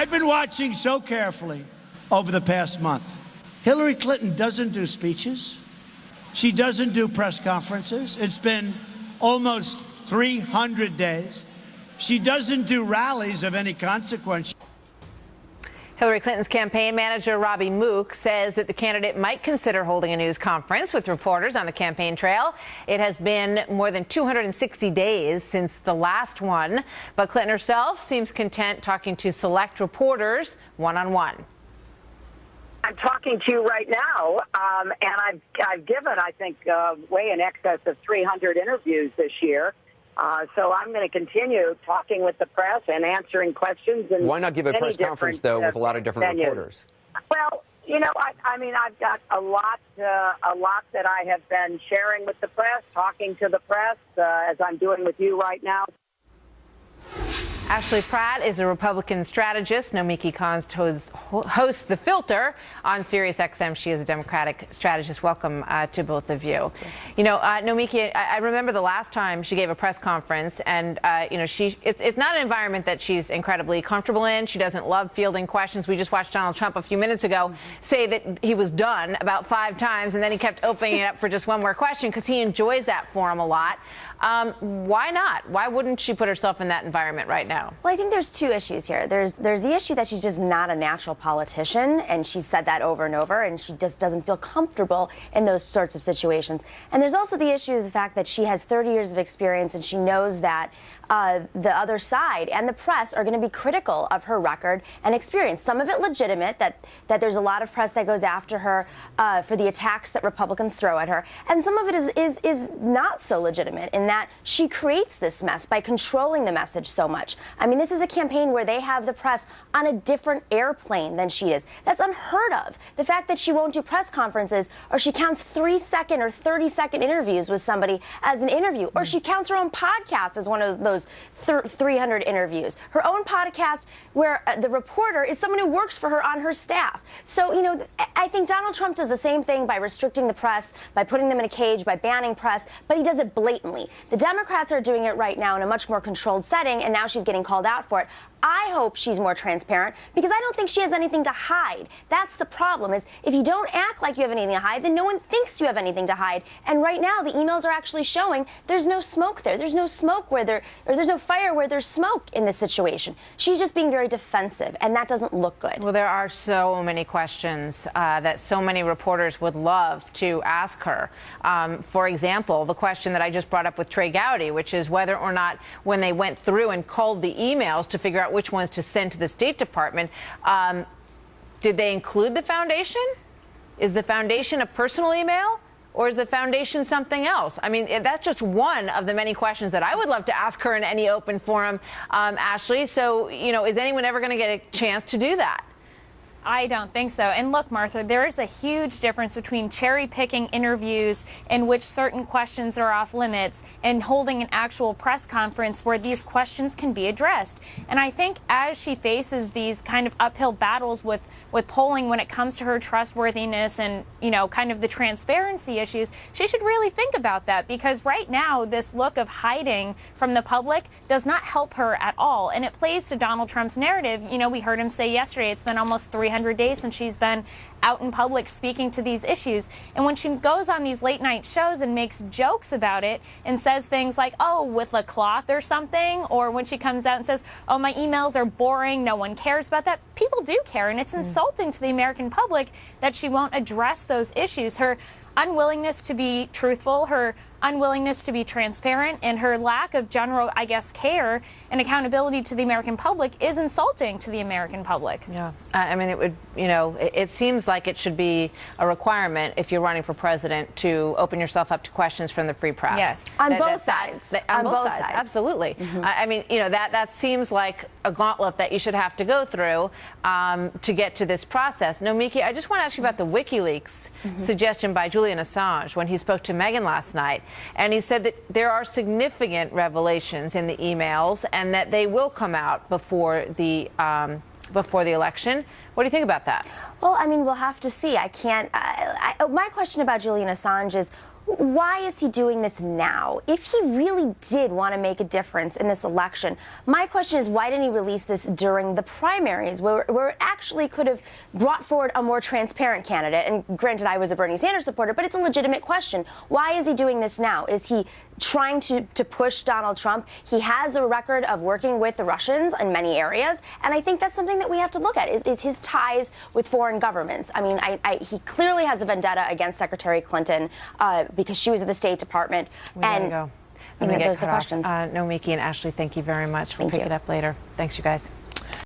I've been watching so carefully over the past month. Hillary Clinton doesn't do speeches. She doesn't do press conferences. It's been almost 300 days. She doesn't do rallies of any consequence. Hillary Clinton's campaign manager, Robbie Mook, says that the candidate might consider holding a news conference with reporters on the campaign trail. It has been more than 260 days since the last one, but Clinton herself seems content talking to select reporters one-on-one. I'm talking to you right now, and I've given, I think, way in excess of 300 interviews this year. So I'm going to continue talking with the press and answering questions. And why not give a press conference, though, with a lot of different reporters? Well, you know, I mean, I've got a lot that I have been sharing with the press, talking to the press, as I'm doing with you right now. Ashley Pratt is a Republican strategist. Nomiki Konst hosts The Filter on SiriusXM. She is a Democratic strategist. Welcome to both of you. You know, Nomiki, I remember the last time she gave a press conference, and you know, it's not an environment that she's incredibly comfortable in. She doesn't love fielding questions. We just watched Donald Trump a few minutes ago say that he was done about 5 times, and then he kept opening it up for just one more question because he enjoys that forum a lot. Why not? Why wouldn't she put herself in that environment right now? Well, I think there's 2 issues here. There's the issue that she's just not a natural politician, and she's said that over and over, and she just doesn't feel comfortable in those sorts of situations. And there's also the issue of the fact that she has 30 years of experience, and she knows that the other side and the press are going to be critical of her record and experience. Some of it legitimate, that there's a lot of press that goes after her for the attacks that Republicans throw at her, and some of it is not so legitimate in that she creates this mess by controlling the message so much. I mean, this is a campaign where they have the press on a different airplane than she is. That's unheard of. The fact that she won't do press conferences, or she counts 3-second or 30-second interviews with somebody as an interview, or she counts her own podcast as one of those 300 interviews. Her own podcast where the reporter is someone who works for her on her staff. So, you know, I think Donald Trump does the same thing by restricting the press, by putting them in a cage, by banning press, but he does it blatantly. The Democrats are doing it right now in a much more controlled setting, and now she's getting called out for it. I hope she's more transparent, because I don't think she has anything to hide. That's the problem, is if you don't act like you have anything to hide, then no one thinks you have anything to hide. And right now, the emails are actually showing there's no smoke there. There's no smoke where there's no fire where there's smoke in this situation. She's just being very defensive, and that doesn't look good. Well, there are so many questions that so many reporters would love to ask her. For example, the question that I just brought up with Trey Gowdy, which is whether or not when they went through and culled the emails to figure out which ones to send to the State Department, did they include the foundation? Is the foundation a personal email, or is the foundation something else? I mean, that's just one of the many questions that I would love to ask her in any open forum, Ashley. So, you know, is anyone ever going to get a chance to do that? I don't think so. And look, Martha, there is a huge difference between cherry-picking interviews in which certain questions are off limits and holding an actual press conference where these questions can be addressed. And I think as she faces these kind of uphill battles with polling when it comes to her trustworthiness and, you know, kind of the transparency issues, she should really think about that, because right now this look of hiding from the public does not help her at all. And it plays to Donald Trump's narrative. You know, we heard him say yesterday it's been almost 300 days since she's been out in public speaking to these issues. And when she goes on these late night shows and makes jokes about it and says things like, oh, with a cloth or something, or when she comes out and says, oh, my emails are boring, no one cares about that, people do care. And it's insulting to the American public that she won't address those issues. Her unwillingness to be truthful, her unwillingness to be transparent, and her lack of general, I guess, care and accountability to the American public is insulting to the American public. Yeah. I mean, it would, you know, it seems like it should be a requirement if you're running for president to open yourself up to questions from the free press. Yes. On both sides. On both sides. Absolutely. I mean, you know, that seems like a gauntlet that you should have to go through to get to this process. Nomiki, I just want to ask you about the WikiLeaks suggestion by Julian Assange when he spoke to Meghan last night. And he said that there are significant revelations in the emails and that they will come out before the election. What do you think about that? Well, I mean, we'll have to see. I can't. My question about Julian Assange is, why is he doing this now? If he really did want to make a difference in this election, my question is, why didn't he release this during the primaries, where it actually could have brought forward a more transparent candidate? And granted, I was a Bernie Sanders supporter, but it's a legitimate question. Why is he doing this now? Is he trying to push Donald Trump? He has a record of working with the Russians in many areas, and I think that's something that we have to look at, is his ties with foreign governments. I mean, he clearly has a vendetta against Secretary Clinton because she was at the State Department. We gotta go. Those are the questions. No, Miki and Ashley, thank you very much. We'll pick it up later. Thanks, you guys.